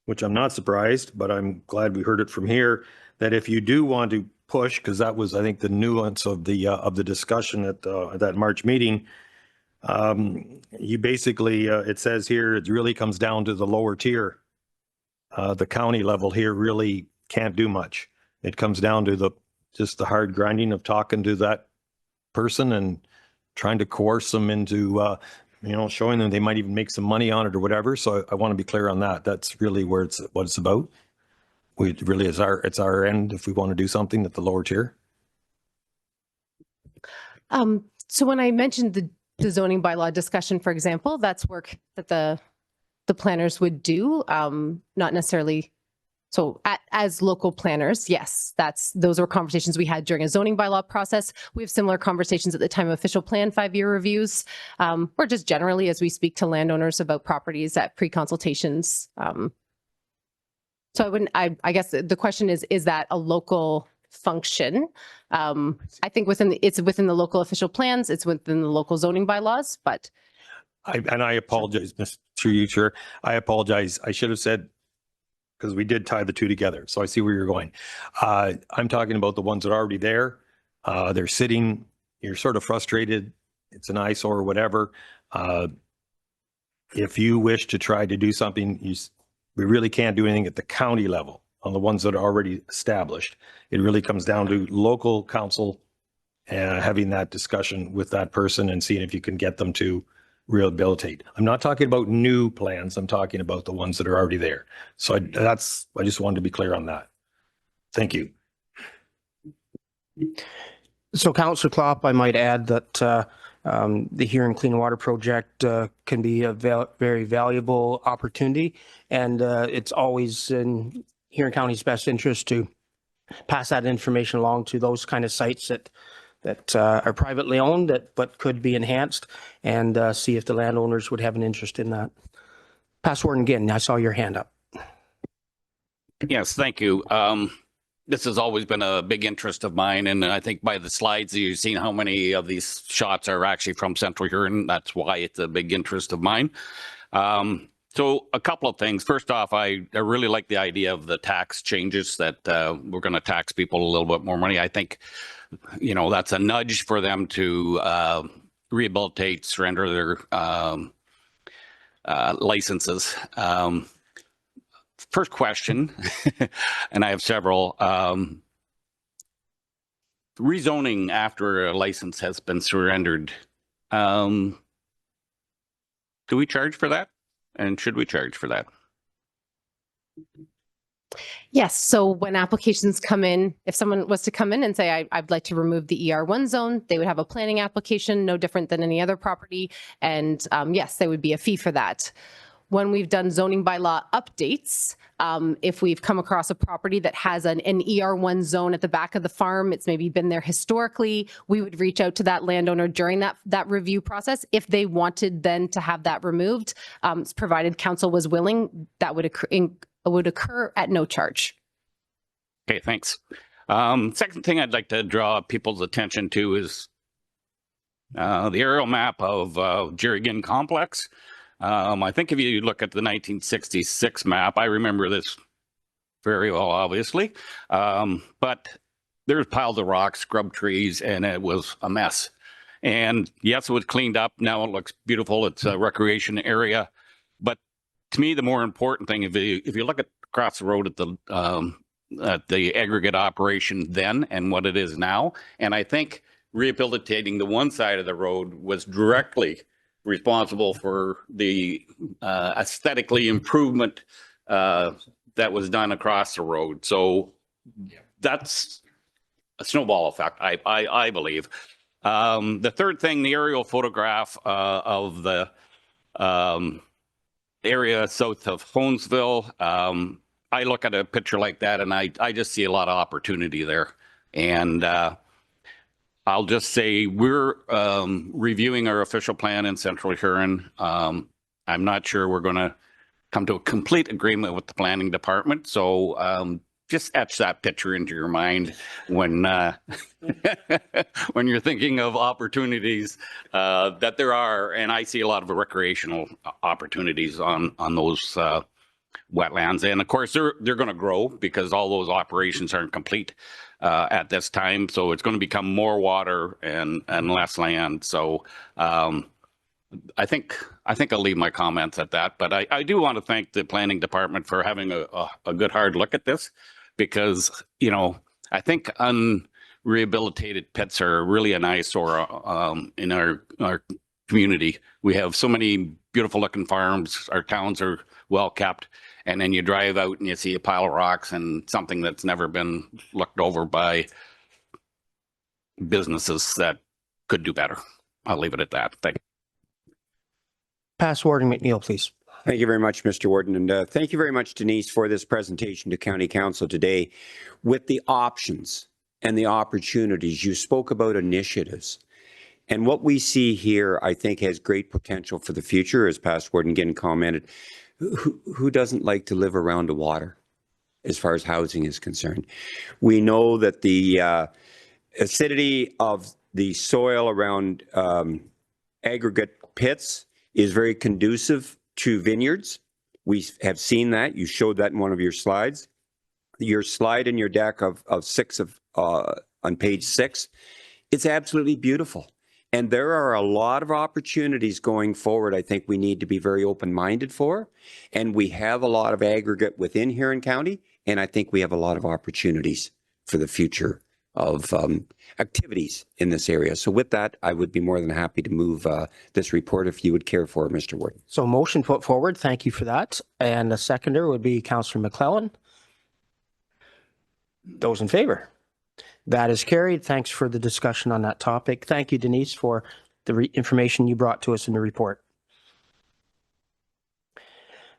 which I'm not surprised, but I'm glad we heard it from here, that if you do want to push, because that was, I think, the nuance of the discussion at that March meeting, you basically, it says here, it really comes down to the lower tier. The county level here really can't do much. It comes down to just the hard grinding of talking to that person and trying to coerce them into showing them they might even make some money on it or whatever. So I want to be clear on that. That's really what it's about. It's our end if we want to do something at the lower tier. So when I mentioned the zoning bylaw discussion, for example, that's work that the planners would do, not necessarily. So as local planners, yes, those were conversations we had during a zoning bylaw process. We have similar conversations at the time of official plan 5-year reviews, or just generally as we speak to landowners about properties at pre-consultations. So I guess the question is that a local function? I think it's within the local official plans, it's within the local zoning bylaws, but. I apologize, through you, Chair. I apologize. I should have said, because we did tie the two together. So I see where you're going. I'm talking about the ones that are already there. They're sitting, you're sort of frustrated. It's an eyesore or whatever. If you wish to try to do something, we really can't do anything at the county level on the ones that are already established. It really comes down to local council having that discussion with that person and seeing if you can get them to rehabilitate. I'm not talking about new plans. I'm talking about the ones that are already there. So I just wanted to be clear on that. Thank you. So Councillor Klopp, I might add that the Huron Clean Water Project can be a very valuable opportunity, and it's always in Huron County's best interest to pass that information along to those kind of sites that are privately owned but could be enhanced, and see if the landowners would have an interest in that. Past Warden Ginn, I saw your hand up. Yes, thank you. This has always been a big interest of mine, and I think by the slides you've seen how many of these shots are actually from Central Huron. That's why it's a big interest of mine. So a couple of things. First off, I really like the idea of the tax changes that we're going to tax people a little bit more money. I think, you know, that's a nudge for them to rehabilitate, surrender their licenses. First question, and I have several. Rezoning after a license has been surrendered. Do we charge for that? And should we charge for that? Yes. So when applications come in, if someone was to come in and say, I'd like to remove the ER1 zone, they would have a planning application, no different than any other property. And yes, there would be a fee for that. When we've done zoning bylaw updates, if we've come across a property that has an ER1 zone at the back of the farm, it's maybe been there historically, we would reach out to that landowner during that review process. If they wanted then to have that removed, provided council was willing, that would occur at no charge. Okay, thanks. Second thing I'd like to draw people's attention to is the aerial map of Jerry Ginn Complex. I think if you look at the 1966 map, I remember this very well, obviously, but there's piles of rocks, scrub trees, and it was a mess. And yes, it was cleaned up. Now it looks beautiful. It's a recreation area. But to me, the more important thing, if you look at across the road at the aggregate operation then and what it is now, and I think rehabilitating the one side of the road was directly responsible for the aesthetically improvement that was done across the road. So that's a snowball effect, I believe. The third thing, the aerial photograph of the area south of Honesville. I look at a picture like that and I just see a lot of opportunity there. And I'll just say we're reviewing our official plan in Central Huron. I'm not sure we're going to come to a complete agreement with the planning department. So just etch that picture into your mind when when you're thinking of opportunities that there are. And I see a lot of recreational opportunities on those wetlands. And of course, they're going to grow because all those operations aren't complete at this time. So it's going to become more water and less land. So I think I'll leave my comments at that. But I do want to thank the planning department for having a good hard look at this, because, you know, I think unrehabilitated pits are really an eyesore in our community. We have so many beautiful looking farms. Our towns are well kept. And then you drive out and you see a pile of rocks and something that's never been looked over by businesses that could do better. I'll leave it at that. Thank you. Past Warden McNeil, please. Thank you very much, Mr. Warden. And thank you very much, Denise, for this presentation to County Council today. With the options and the opportunities, you spoke about initiatives. And what we see here, I think, has great potential for the future, as past Warden Ginn commented. Who doesn't like to live around the water as far as housing is concerned? We know that the acidity of the soil around aggregate pits is very conducive to vineyards. We have seen that. You showed that in one of your slides. Your slide in your deck of on page 6, it's absolutely beautiful. And there are a lot of opportunities going forward I think we need to be very open-minded for. And we have a lot of aggregate within Huron County, and I think we have a lot of opportunities for the future activities in this area. So with that, I would be more than happy to move this report if you would care for it, Mr. Warden. So motion put forward. Thank you for that. And the seconder would be Councillor McClellan. Those in favor? That is carried. Thanks for the discussion on that topic. Thank you, Denise, for the information you brought to us in the report.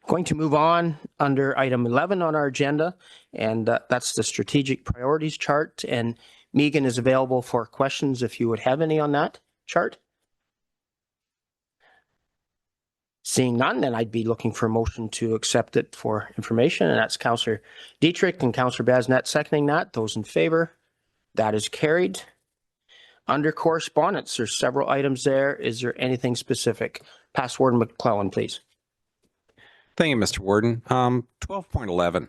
Going to move on under item 11 on our agenda, and that's the strategic priorities chart. And Megan is available for questions if you would have any on that chart. Seeing none, then I'd be looking for a motion to accept it for information, and that's Councillor Goderich and Councillor Basnet seconding that. Those in favor? That is carried. Under correspondence, there's several items there. Is there anything specific? Past Warden McClellan, please. Thank you, Mr. Warden. 12.11.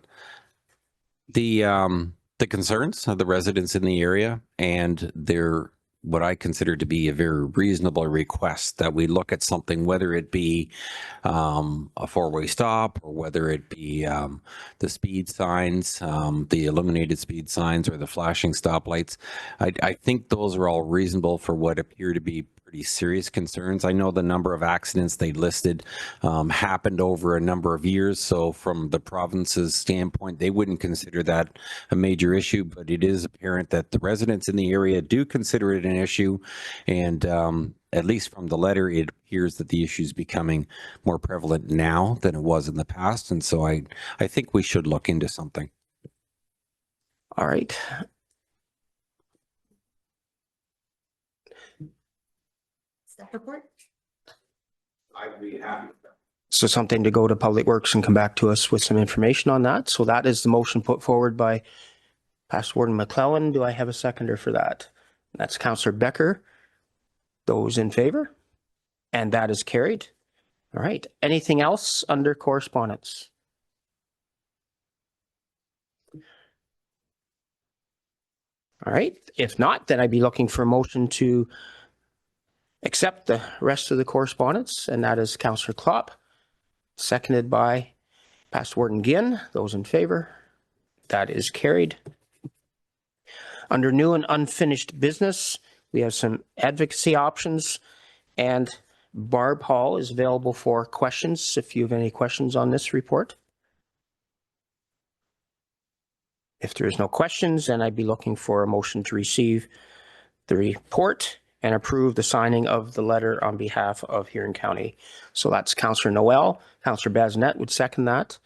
The concerns of the residents in the area and their what I consider to be a very reasonable request that we look at something, whether it be a four-way stop or whether it be the speed signs, the illuminated speed signs or the flashing stoplights. I think those are all reasonable for what appear to be pretty serious concerns. I know the number of accidents they listed happened over a number of years. So from the province's standpoint, they wouldn't consider that a major issue, but it is apparent that the residents in the area do consider it an issue. And at least from the letter, it appears that the issue is becoming more prevalent now than it was in the past. And so I think we should look into something. All right. Staff report? I'd be happy with that. So something to go to Public Works and come back to us with some information on that. So that is the motion put forward by Past Warden McClellan. Do I have a seconder for that? That's Councillor Becker. Those in favor? And that is carried. All right. Anything else under correspondence? All right. If not, then I'd be looking for a motion to accept the rest of the correspondence, and that is Councillor Klopp, seconded by Past Warden Ginn. Those in favor? That is carried. Under new and unfinished business, we have some advocacy options, and Barb Hall is available for questions if you have any questions on this report. If there is no questions, then I'd be looking for a motion to receive the report and approve the signing of the letter on behalf of Huron County. So that's Councillor Noel. Councillor Basnet would second that.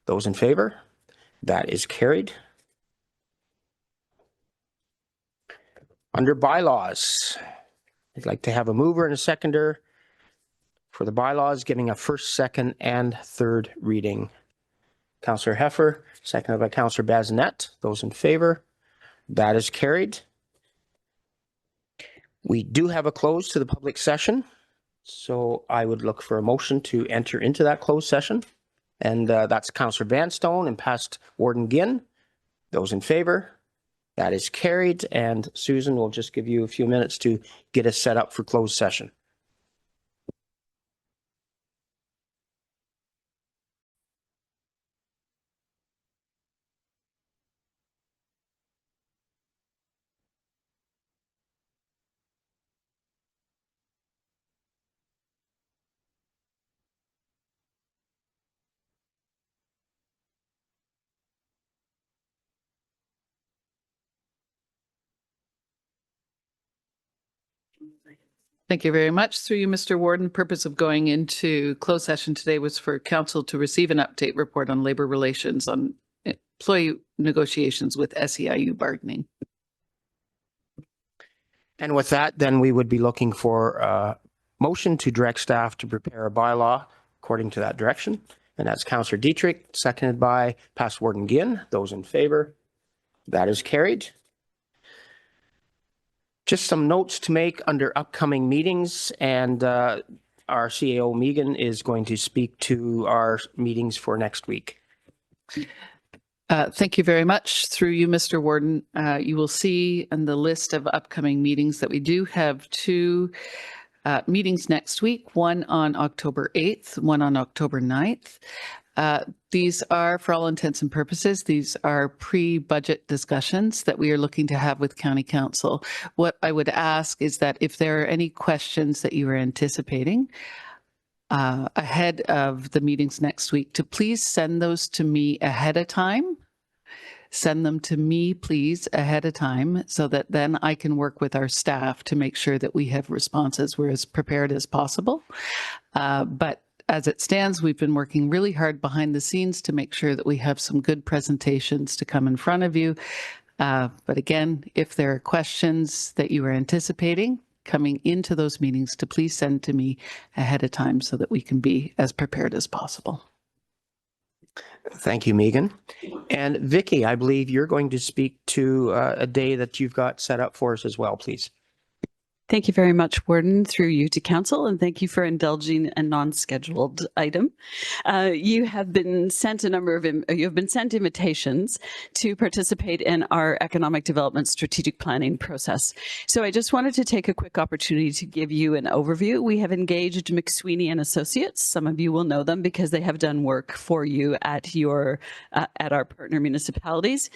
Those in favor? That is carried. Under bylaws, I'd like to have a mover and a seconder for the bylaws, giving a first, second, and third reading. Councillor Heffer, seconded by Councillor Basnet. Those in favor? That is carried. We do have a close to the public session, so I would look for a motion to enter into that closed session. And that's Councillor Vanstone and Past Warden Ginn. Those in favor? That is carried. And Susan will just give you a few minutes to get us set up for closed session. Thank you very much. Through you, Mr. Warden, purpose of going into closed session today was for council to receive an update report on labor relations on employee negotiations with SEIU bargaining. And with that, then we would be looking for a motion to direct staff to prepare a bylaw according to that direction. And that's Councillor Goderich, seconded by Past Warden Ginn. Those in favor? That is carried. Just some notes to make under upcoming meetings, and our CAO Megan is going to speak to our meetings for next week. Thank you very much. Through you, Mr. Warden, you will see in the list of upcoming meetings that we do have two meetings next week, one on October 8th, one on October 9th. These are, for all intents and purposes, these are pre-budget discussions that we are looking to have with County Council. What I would ask is that if there are any questions that you are anticipating ahead of the meetings next week, to please send those to me ahead of time. Send them to me, please, ahead of time, so that then I can work with our staff to make sure that we have responses. We're as prepared as possible. But as it stands, we've been working really hard behind the scenes to make sure that we have some good presentations to come in front of you. But again, if there are questions that you are anticipating coming into those meetings, to please send to me ahead of time so that we can be as prepared as possible. Thank you, Megan. And Vicky, I believe you're going to speak to a day that you've got set up for us as well, please. Thank you very much, Warden, through you to Council, and thank you for indulging a non-scheduled item. You have been sent invitations to participate in our economic development strategic planning process. So I just wanted to take a quick opportunity to give you an overview. We have engaged McSweeney and Associates. Some of you will know them because they have done work for you at our partner municipalities.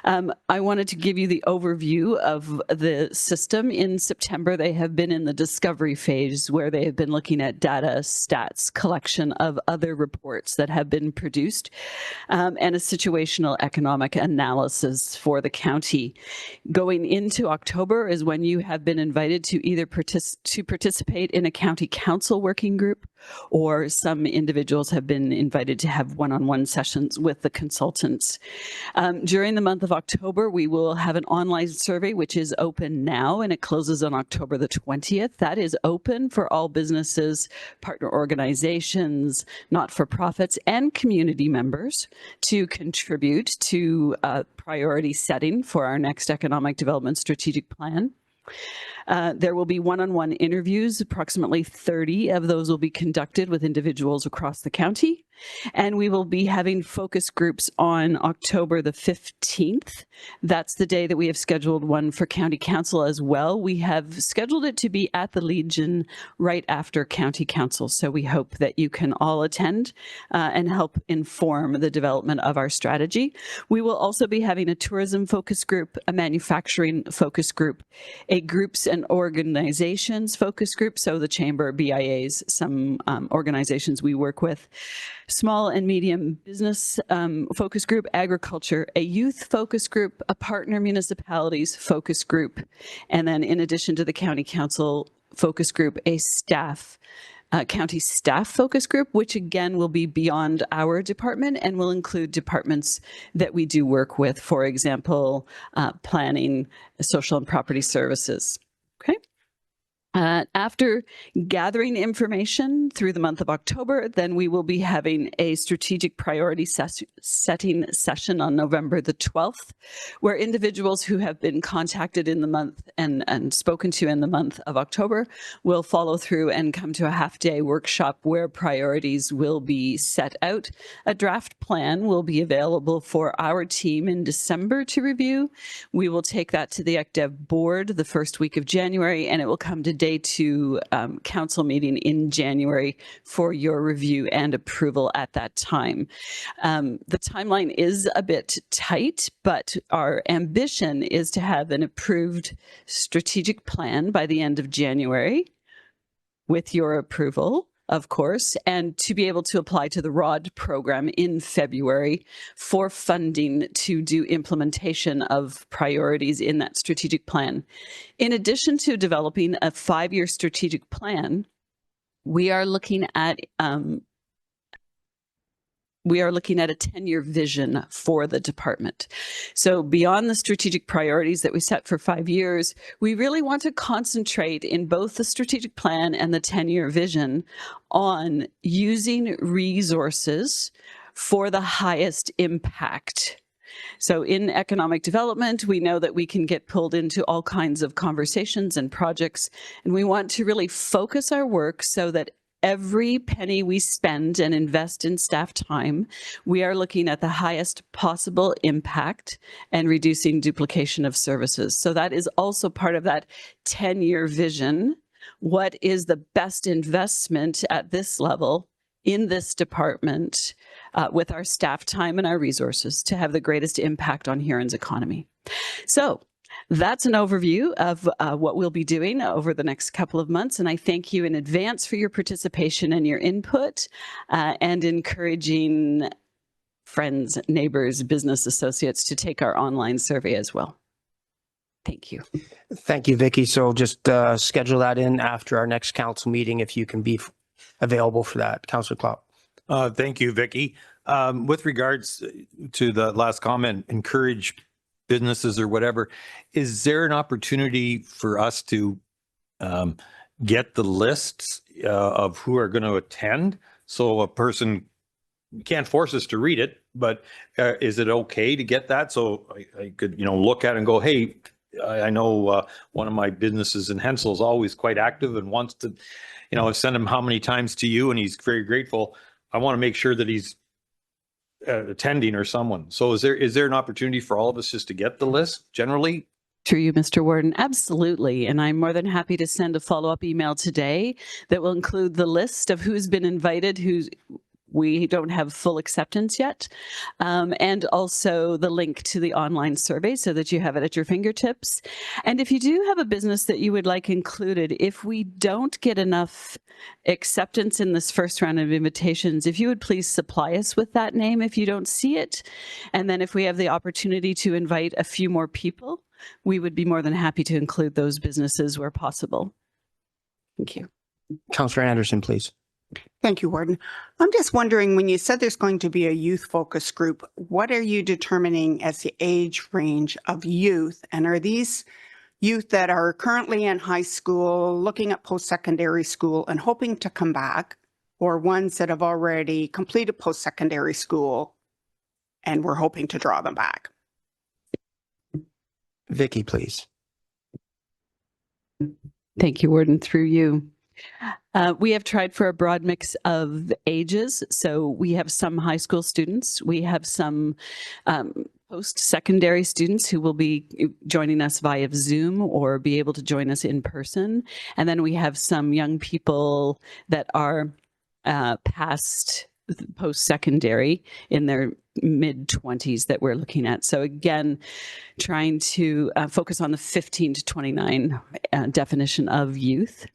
I wanted to give you the overview of the system. In September, they have been in the discovery phase where they have been looking at data, stats, collection of other reports that have been produced, and a situational economic analysis for the county. Going into October is when you have been invited to either participate in a county council working group, or some individuals have been invited to have one-on-one sessions with the consultants. During the month of October, we will have an online survey, which is open now, and it closes on October the 20th. That is open for all businesses, partner organizations, not-for-profits, and community members to contribute to priority setting for our next economic development strategic plan. There will be one-on-one interviews. Approximately 30 of those will be conducted with individuals across the county. And we will be having focus groups on October the 15th. That's the day that we have scheduled one for County Council as well. We have scheduled it to be at the Legion right after County Council. So we hope that you can all attend and help inform the development of our strategy. We will also be having a tourism focus group, a manufacturing focus group, a groups and organizations focus group. So the Chamber, BIAs, some organizations we work with, small and medium business focus group, agriculture, a youth focus group, a partner municipalities focus group, and then in addition to the County Council focus group, a county staff focus group, which again will be beyond our department and will include departments that we do work with, for example, planning, social and property services. Okay. After gathering information through the month of October, then we will be having a strategic priority setting session on November the 12th, where individuals who have been contacted in the month and spoken to in the month of October will follow through and come to a half-day workshop where priorities will be set out. A draft plan will be available for our team in December to review. We will take that to the ECDEV board the first week of January, and it will come to day 2 council meeting in January for your review and approval at that time. The timeline is a bit tight, but our ambition is to have an approved strategic plan by the end of January with your approval, of course, and to be able to apply to the ROD program in February for funding to do implementation of priorities in that strategic plan. In addition to developing a 5-year strategic plan, we are looking at a 10-year vision for the department. So beyond the strategic priorities that we set for 5 years, we really want to concentrate in both the strategic plan and the 10-year vision on using resources for the highest impact. So in economic development, we know that we can get pulled into all kinds of conversations and projects, and we want to really focus our work so that every penny we spend and invest in staff time, we are looking at the highest possible impact and reducing duplication of services. So that is also part of that 10-year vision. What is the best investment at this level in this department with our staff time and our resources to have the greatest impact on Huron's economy. So that's an overview of what we'll be doing over the next couple of months. And I thank you in advance for your participation and your input and encouraging friends, neighbors, business associates to take our online survey as well. Thank you. Thank you, Vicky. So just schedule that in after our next council meeting if you can be available for that. Councillor Klopp. Thank you, Vicky. With regards to the last comment, encourage businesses or whatever, is there an opportunity for us to get the lists of who are going to attend? So a person can't force us to read it, but is it okay to get that? So I could, look at it and go, hey, I know one of my businesses in Hensel is always quite active and wants to, I've sent him how many times to you and he's very grateful. I want to make sure that he's attending or someone. So is there an opportunity for all of us just to get the list generally? Through you, Mr. Warden, absolutely. And I'm more than happy to send a follow-up email today that will include the list of who's been invited, we don't have full acceptance yet, and also the link to the online survey so that you have it at your fingertips. And if you do have a business that you would like included, if we don't get enough acceptance in this first round of invitations, if you would please supply us with that name if you don't see it. And then if we have the opportunity to invite a few more people, we would be more than happy to include those businesses where possible. Thank you. Councillor Anderson, please. Thank you, Warden. I'm just wondering, when you said there's going to be a youth focus group, what are you determining as the age range of youth? And are these youth that are currently in high school, looking at post-secondary school and hoping to come back, or ones that have already completed post-secondary school and we're hoping to draw them back? Vicky, please. Thank you, Warden. Through you. We have tried for a broad mix of ages. So we have some high school students. We have some post-secondary students who will be joining us via Zoom or be able to join us in person. And then we have some young people that are past post-secondary in their mid-20s that we're looking at. So again, trying to focus on the 15 to 29 definition of youth.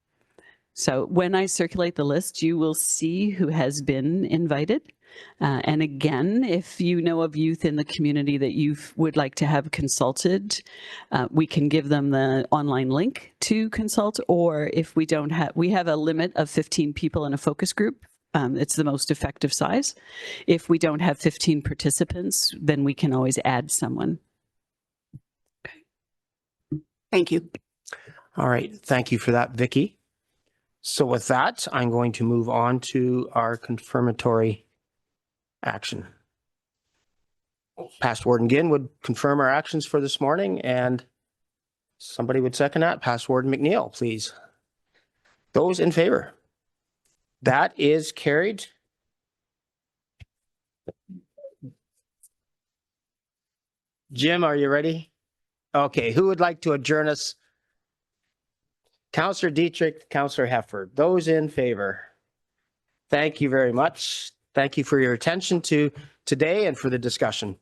So when I circulate the list, you will see who has been invited. And again, if you know of youth in the community that you would like to have consulted, we can give them the online link to consult. Or if we don't have, we have a limit of 15 people in a focus group. It's the most effective size. If we don't have 15 participants, then we can always add someone. Okay. Thank you. All right. Thank you for that, Vicky. So with that, I'm going to move on to our confirmatory action. Past Warden Ginn would confirm our actions for this morning, and somebody would second that. Past Warden McNeil, please. Those in favor? That is carried. Jim, are you ready? Okay, who would like to adjourn us? Councillor Dietrich, Councillor Hefford. Those in favor? Thank you very much. Thank you for your attention to today and for the discussion.